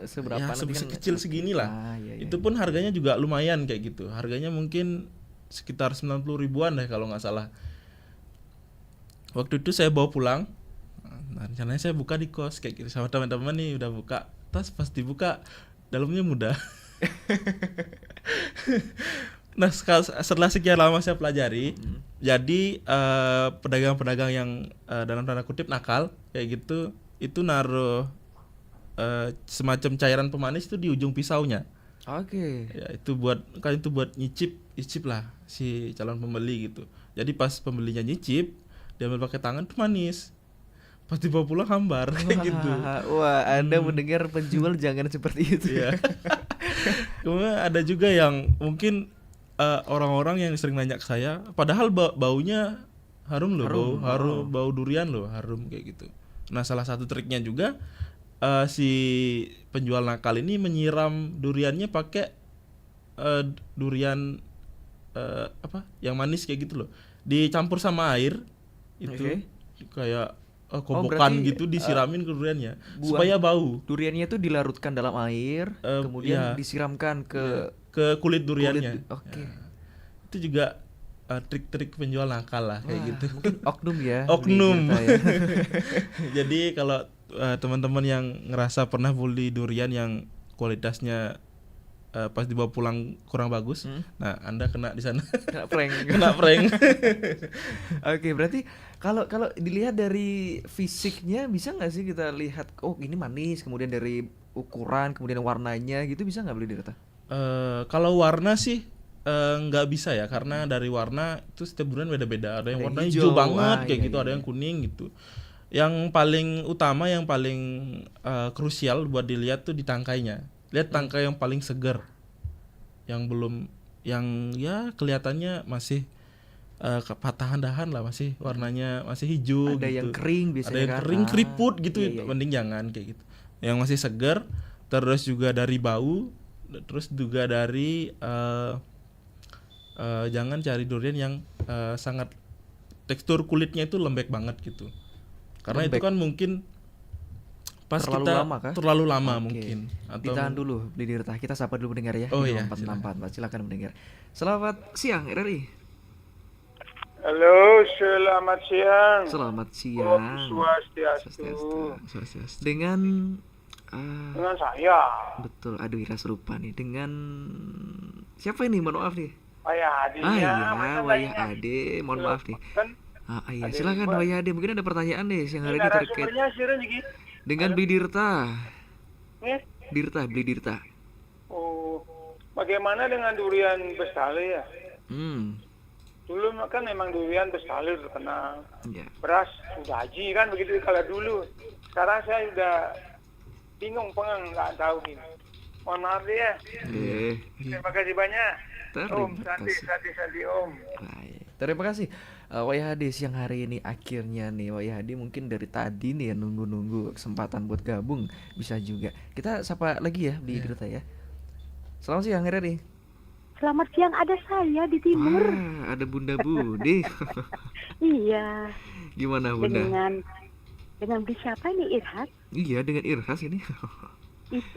seberapa ya, nanti kan kecil segini lah. Iya. Itu pun harganya juga lumayan kayak gitu. Harganya mungkin sekitar 90 ribuan deh kalau nggak salah. Waktu itu saya bawa pulang. Nah, rencananya saya buka di kos kayak gitu sama teman-teman nih, udah buka. Tas pas dibuka dalamnya mudah. Nah, setelah sekian lama saya pelajari, jadi pedagang-pedagang yang dalam tanda kutip nakal kayak gitu, itu naruh semacam cairan pemanis itu di ujung pisaunya. Oke. Ya, itu buat nyicip lah si calon pembeli gitu. Jadi pas pembelinya nyicip, diambil pakai tangan tuh manis. Pas dibawa pulang hambar kayak gitu. Wah, Anda mendengar penjual jangan seperti itu. Ya. Kemudian ada juga yang mungkin orang-orang yang sering nanya ke saya, padahal baunya harum loh, Harum, bau durian loh, harum kayak gitu. Nah, salah satu triknya juga si penjual nakal ini menyiram duriannya pakai durian yang manis kayak gitu loh. Dicampur sama air itu kayak kobokan berarti, gitu, disiramin ke duriannya buah supaya bau. duriannya itu dilarutkan dalam air, kemudian iya. disiramkan ke Ke kulit duriannya. Oke. Itu juga trik-trik penjual nakal lah kayak gitu. Mungkin oknum ya. Oknum. Beli Tirta ya. Jadi kalau teman-teman yang ngerasa pernah beli durian yang kualitasnya pas dibawa pulang kurang bagus, nah Anda kena di sana. Kena prank. Kena prank. Oke, berarti kalau dilihat dari fisiknya bisa nggak sih kita lihat, oh ini manis, kemudian dari ukuran, kemudian warnanya gitu, bisa nggak beli Tirta? Kalau warna sih nggak bisa ya, karena dari warna itu setiap durian beda-beda. Ada yang Ada yang warnanya hijau, hijau banget kayak iya, gitu, iya, ada yang iya. kuning gitu. Yang paling utama, yang paling krusial buat dilihat tuh di tangkainya. Lihat tangkai yang paling segar, yang belum, yang ya kelihatannya masih patahan dahan lah, masih warnanya masih hijau. Ada gitu. yang kering biasanya Ada yang kan. kering keriput gitu, Iya, iya. mending jangan kayak gitu. Yang masih segar, terus juga dari bau, terus juga dari jangan cari durian yang sangat tekstur kulitnya itu lembek banget gitu. Karena itu Lembek. kan mungkin pas Terlalu kita lama kah? terlalu lama Oke. mungkin. Ditahan dulu beli Tirta. Kita sapa dulu pendengar ya. Oh di iya, 464. Silakan mendengar. Selamat siang RRI. Halo, selamat siang. Selamat Om siang. Swastiastu. Dengan Dengan saya, betul, aduh Ira serupa nih dengan siapa ini? Mohon maaf nih. Ayah Adi. Iya, macam Wayah lainnya. Ade, mohon maaf nih. Kan Iya, Ada silakan ribuan. Wayah Ade. Mungkin ada pertanyaan nih siang hari ini ini terkait narasumbernya siapa lagi? dengan beli Dirta. Nih. Beli Dirta. Oh, bagaimana dengan durian bestari ya? Dulu kan memang durian bestari terkenal. Ya. Beras sudah haji kan begitu kalau dulu. Sekarang saya udah bingung pengen nggak tahu gini. Mohon maaf deh ya. Terima kasih banyak. Om, Santi Om. Baik. Terima kasih Wayah Ade siang hari ini. Akhirnya nih Wayah Ade mungkin dari tadi nih ya nunggu-nunggu kesempatan buat gabung. Bisa juga. Kita sapa lagi ya beli Dirta ya. Selamat siang RRI. Selamat siang, ada saya di timur. Wah, ada Bunda Budi. Iya. Gimana Bunda? Dengan beli siapa ini, Irhas? Iya, dengan Irhas ini.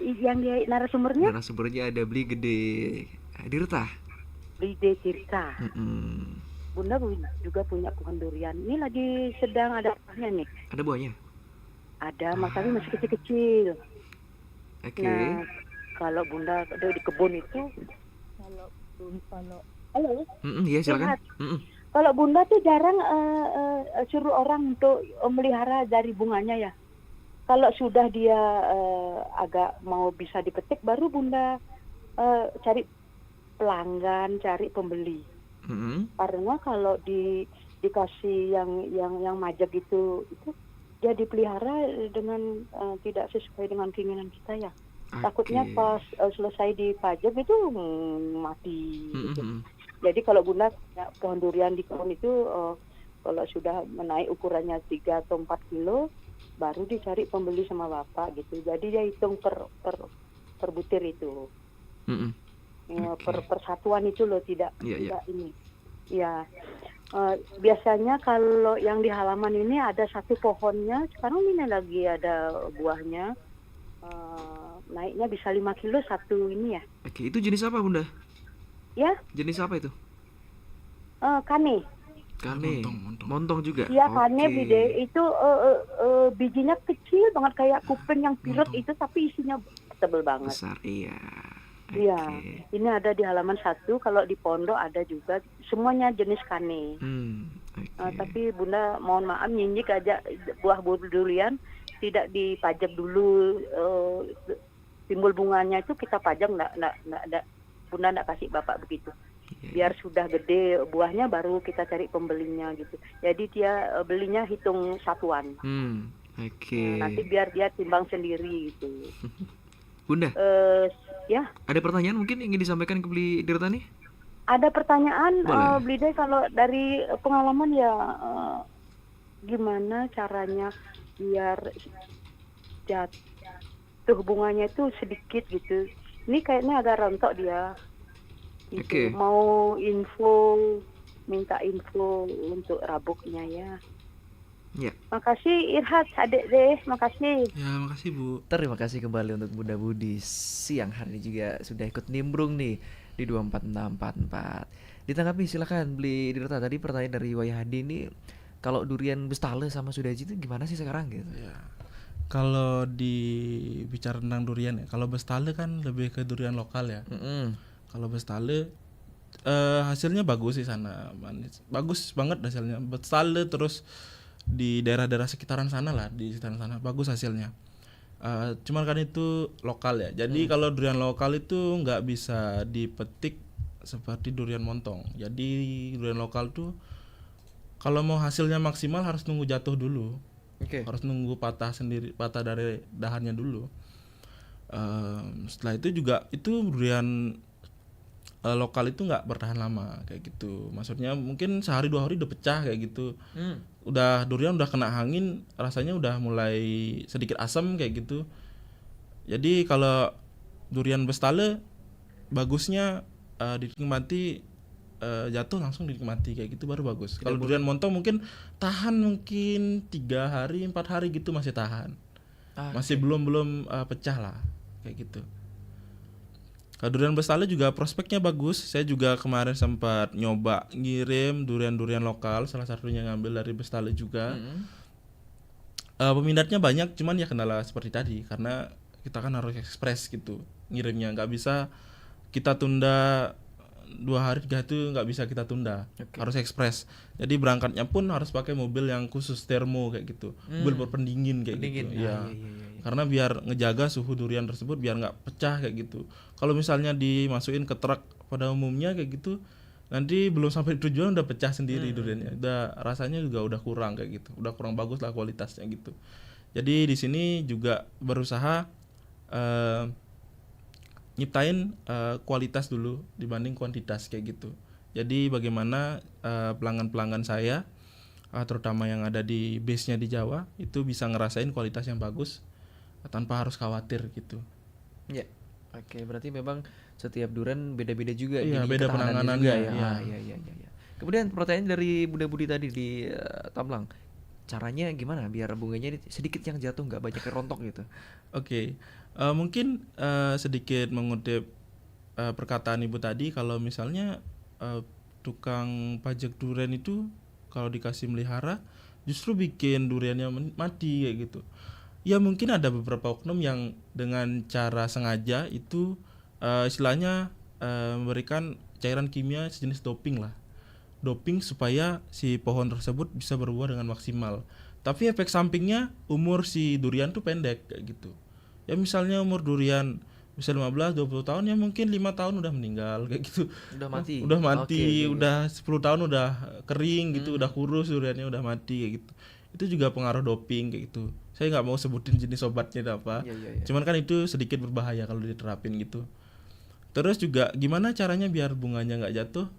Yang dia narasumbernya? Narasumbernya ada beli gede Dirta. Beli Tirta. Bunda juga punya pohon durian. Ini lagi sedang ada buahnya nih. Ada buahnya? Ada, masalahnya masih kecil-kecil. Oke. Nah, kalau Bunda ada di kebun itu, halo. Iya silakan. Irhas. Kalau Bunda tuh jarang suruh orang untuk melihara dari bunganya ya. Kalau sudah dia agak mau bisa dipetik, baru Bunda cari pelanggan, cari pembeli. Karena kalau dikasih yang majak itu dia dipelihara dengan tidak sesuai dengan keinginan kita ya. Takutnya pas selesai dipajak itu mati. Gitu. Jadi kalau Bunda punya pohon durian di kebun itu kalau sudah menaik ukurannya 3 atau 4 kilo baru dicari pembeli sama bapak gitu. Jadi dia hitung per butir itu. Per satuan itu loh, tidak ini. Ya. Biasanya kalau yang di halaman ini ada satu pohonnya, sekarang ini lagi ada buahnya. Naiknya bisa 5 kilo satu ini ya. Oke, itu jenis apa Bunda? Ya? Jenis apa itu? Kane. Kane. Montong juga? Iya, kane bide. Itu bijinya kecil banget kayak kuping yang pilot itu, tapi isinya tebel banget. Besar, iya. Iya, ini ada di halaman 1. Kalau di pondok ada juga. Semuanya jenis kane. Tapi Bunda mohon maaf nyinyik aja buah durian tidak dipajak dulu. Timbul bunganya itu kita pajak enggak. Bunda enggak kasih bapak begitu. Biar sudah gede buahnya baru kita cari pembelinya gitu. Jadi dia belinya hitung satuan. Nanti biar dia timbang sendiri gitu. Bunda. Ya. Ada pertanyaan mungkin ingin disampaikan ke beli Dirta nih? ada pertanyaan Boleh. Blida, kalau dari pengalaman ya, gimana caranya biar jatuh bunganya itu sedikit gitu. Ini kayaknya agak rontok dia. Oke. Itu mau minta info untuk rabuknya ya. Ya. Makasih Irhat, adik deh, makasih. Ya, makasih Bu. Terima kasih kembali untuk Bunda Budi siang hari ini juga sudah ikut nimbrung nih di 24644. Ditanggapi silakan beli Dirta. Tadi pertanyaan dari Wayahadi ini, kalau durian Bestale sama Sudaji itu gimana sih sekarang gitu? Ya. Kalau bicara tentang durian ya, kalau Bestale kan lebih ke durian lokal ya. Kalau Bestale hasilnya bagus di sana, manis. Bagus banget hasilnya. Bestale terus di daerah-daerah sekitaran sana lah, di sekitaran sana bagus hasilnya. Cuman kan itu lokal ya. Jadi kalau durian lokal itu nggak bisa dipetik seperti durian montong. Jadi durian lokal tuh kalau mau hasilnya maksimal harus nunggu jatuh dulu. Harus nunggu patah dari dahannya dulu. Setelah itu juga itu durian lokal itu nggak bertahan lama kayak gitu. Maksudnya mungkin sehari 2 hari udah pecah kayak gitu. Durian udah kena angin, rasanya udah mulai sedikit asam kayak gitu. Jadi kalau durian Bestale bagusnya dinikmati jatuh langsung dinikmati kayak gitu baru bagus. Kalau durian montong mungkin tahan mungkin 3 hari 4 hari gitu masih tahan. Masih belum pecah lah kayak gitu. Kalau durian Bestale juga prospeknya bagus. Saya juga kemarin sempat nyoba ngirim durian-durian lokal, salah satunya ngambil dari Bestale juga. Peminatnya banyak, cuman ya kendala seperti tadi karena kita kan harus ekspres gitu ngirimnya, nggak bisa kita tunda 2 hari 3 itu nggak bisa kita tunda, harus ekspres. Jadi berangkatnya pun harus pakai mobil yang khusus termo kayak gitu, mobil berpendingin kayak gitu. Iya. Karena biar ngejaga suhu durian tersebut biar nggak pecah kayak gitu. Kalau misalnya dimasukin ke truk pada umumnya kayak gitu, nanti belum sampai tujuan udah pecah sendiri duriannya. Udah rasanya juga udah kurang kayak gitu, udah kurang bagus lah kualitasnya gitu. Jadi di sini juga berusaha nyiptain kualitas dulu dibanding kuantitas kayak gitu. Jadi bagaimana pelanggan-pelanggan saya terutama yang ada di base-nya di Jawa itu bisa ngerasain kualitas yang bagus tanpa harus khawatir gitu. Ya. Oke, berarti memang setiap durian beda-beda juga. Iya, jadi beda ketahanannya penanganannya juga ya. ya. Iya. Kemudian pertanyaan dari Bunda Budi tadi di Tamlang. Caranya gimana biar bunganya ini sedikit yang jatuh, nggak banyak yang rontok gitu? Oke. Mungkin sedikit mengutip perkataan Ibu tadi, kalau misalnya tukang pajak durian itu kalau dikasih melihara justru bikin duriannya mati kayak gitu. Ya mungkin ada beberapa oknum yang dengan cara sengaja itu istilahnya memberikan cairan kimia sejenis doping lah. Doping supaya si pohon tersebut bisa berbuah dengan maksimal. Tapi efek sampingnya umur si durian tuh pendek kayak gitu. Ya misalnya umur durian bisa 15-20 tahun, ya mungkin 5 tahun udah meninggal kayak gitu. Udah mati. Udah mati, Oke. udah 10 tahun udah kering gitu, udah kurus duriannya, udah mati kayak gitu. Itu juga pengaruh doping kayak gitu. Saya nggak mau sebutin jenis obatnya apa. Iya. Cuman kan itu sedikit berbahaya kalau diterapin gitu. Terus juga gimana caranya biar bunganya nggak jatuh?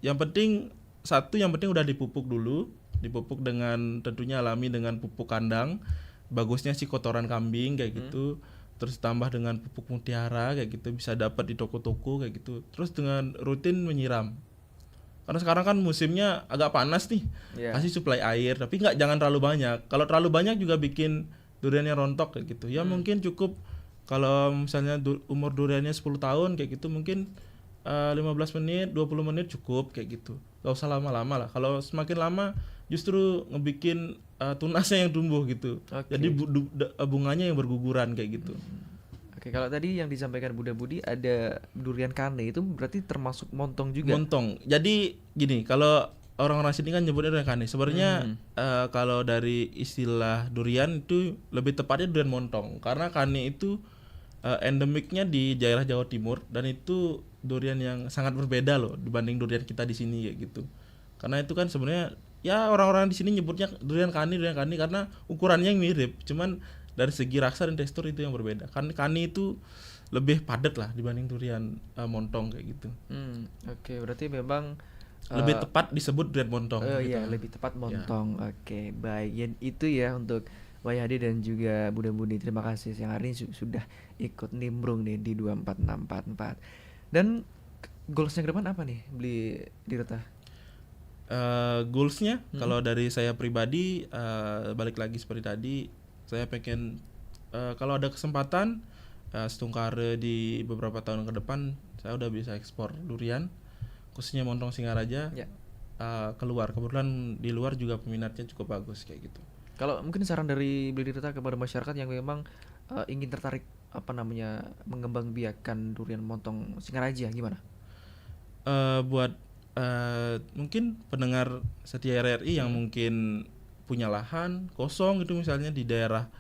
Yang penting udah dipupuk dulu, dipupuk dengan tentunya alami dengan pupuk kandang. Bagusnya sih kotoran kambing kayak gitu. Terus tambah dengan pupuk mutiara kayak gitu, bisa dapat di toko-toko kayak gitu. Terus dengan rutin menyiram. Karena sekarang kan musimnya agak panas nih. Kasih suplai air, tapi jangan terlalu banyak. Kalau terlalu banyak juga bikin duriannya rontok kayak gitu. Ya mungkin cukup kalau misalnya umur duriannya 10 tahun kayak gitu, mungkin 15 menit, 20 menit cukup kayak gitu. Gak usah lama-lama lah. Kalau semakin lama justru ngebikin tunasnya yang tumbuh gitu. Jadi bunganya yang berguguran kayak gitu. Oke, kalau tadi yang disampaikan Bunda Budi ada durian kane, itu berarti termasuk montong juga. Montong. Jadi gini, kalau orang-orang sini kan nyebutnya durian kane. Sebenarnya kalau dari istilah durian itu lebih tepatnya durian montong. Karena kane itu endemiknya di daerah Jawa Timur, dan itu durian yang sangat berbeda loh dibanding durian kita di sini kayak gitu. Karena itu kan sebenarnya ya orang-orang di sini nyebutnya durian kani karena ukurannya yang mirip, cuman dari segi rasa dan tekstur itu yang berbeda. Kan kani itu lebih padat lah dibanding durian montong kayak gitu. Oke, berarti memang Lebih tepat disebut durian montong. Oh gitu. iya, lebih tepat montong. Oke, baik. Ya, itu ya untuk Wayadi dan juga Bunda Budi. Terima kasih siang hari ini sudah ikut nimbrung nih di 24644. Dan goalsnya ke depan apa nih beli Dirta? Goalsnya kalau dari saya pribadi, balik lagi seperti tadi, saya pengen kalau ada kesempatan setungkare di beberapa tahun ke depan saya udah bisa ekspor durian, khususnya montong Singaraja keluar. Kebetulan di luar juga peminatnya cukup bagus kayak gitu. Kalau mungkin saran dari beli Dirta kepada masyarakat yang memang ingin tertarik mengembangbiakan durian montong Singaraja gimana? Buat mungkin pendengar setia RRI yang mungkin punya lahan kosong gitu misalnya di daerah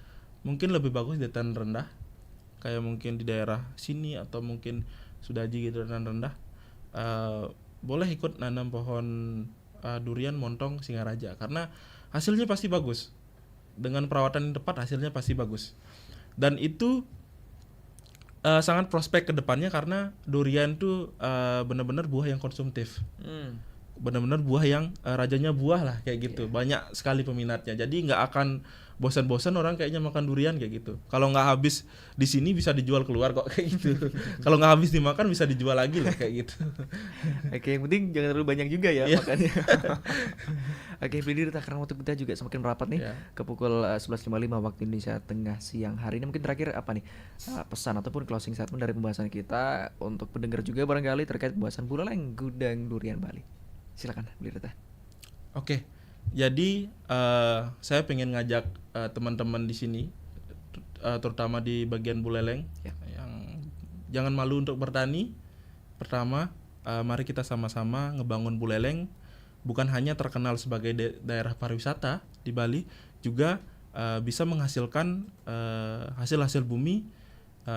mungkin lebih bagus di dataran rendah, kayak mungkin di daerah sini atau mungkin Sudaji gitu dataran rendah, boleh ikut nanam pohon durian montong Singaraja karena hasilnya pasti bagus. Dengan perawatan yang tepat hasilnya pasti bagus. Dan itu sangat prospek ke depannya karena durian tuh benar-benar buah yang konsumtif. Benar-benar buah yang rajanya buah lah kayak gitu. Banyak sekali peminatnya. Jadi nggak akan bosan-bosan orang kayaknya makan durian kayak gitu. Kalau nggak habis di sini bisa dijual keluar kok kayak gitu. Kalau nggak habis dimakan bisa dijual lagi lah kayak gitu. Oke, yang penting jangan terlalu banyak juga ya makannya. Oke, Beli Dirta, karena waktu kita juga semakin merapat nih ke pukul 11.55 waktu Indonesia Tengah siang hari ini. Mungkin terakhir apa nih pesan ataupun closing statement dari pembahasan kita untuk pendengar juga barangkali terkait pembahasan Buleleng Gudang Durian Bali. Silakan Beli Dirta. Oke. Jadi saya pengen ngajak teman-teman di sini, terutama di bagian Buleleng, yang jangan malu untuk bertani. Pertama, mari kita sama-sama ngebangun Buleleng, bukan hanya terkenal sebagai daerah pariwisata di Bali, juga bisa menghasilkan hasil-hasil bumi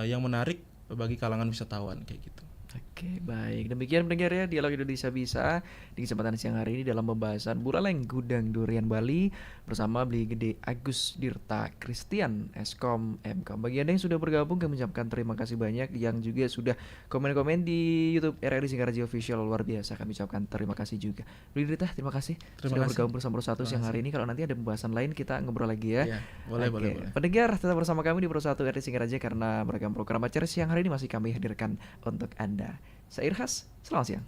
yang menarik bagi kalangan wisatawan kayak gitu. Oke, baik. Demikian pendengar ya Dialog Indonesia Bisa di kesempatan siang hari ini dalam pembahasan Buleleng Gudang Durian Bali bersama Beli Gede Agus Dirta Christian Eskom Mkom. Bagi Anda yang sudah bergabung kami ucapkan terima kasih banyak, yang juga sudah komen-komen di YouTube RRI Singaraja Official, luar biasa kami ucapkan terima kasih juga. Beli Dirta, terima kasih sudah bergabung bersama Pro 1 siang hari ini. Kalau nanti ada pembahasan lain kita ngobrol lagi ya. Boleh. Pendengar tetap bersama kami di Pro 1 RRI Singaraja karena beragam program acara siang hari ini masih kami hadirkan untuk Anda. Saya Irhas, selamat siang.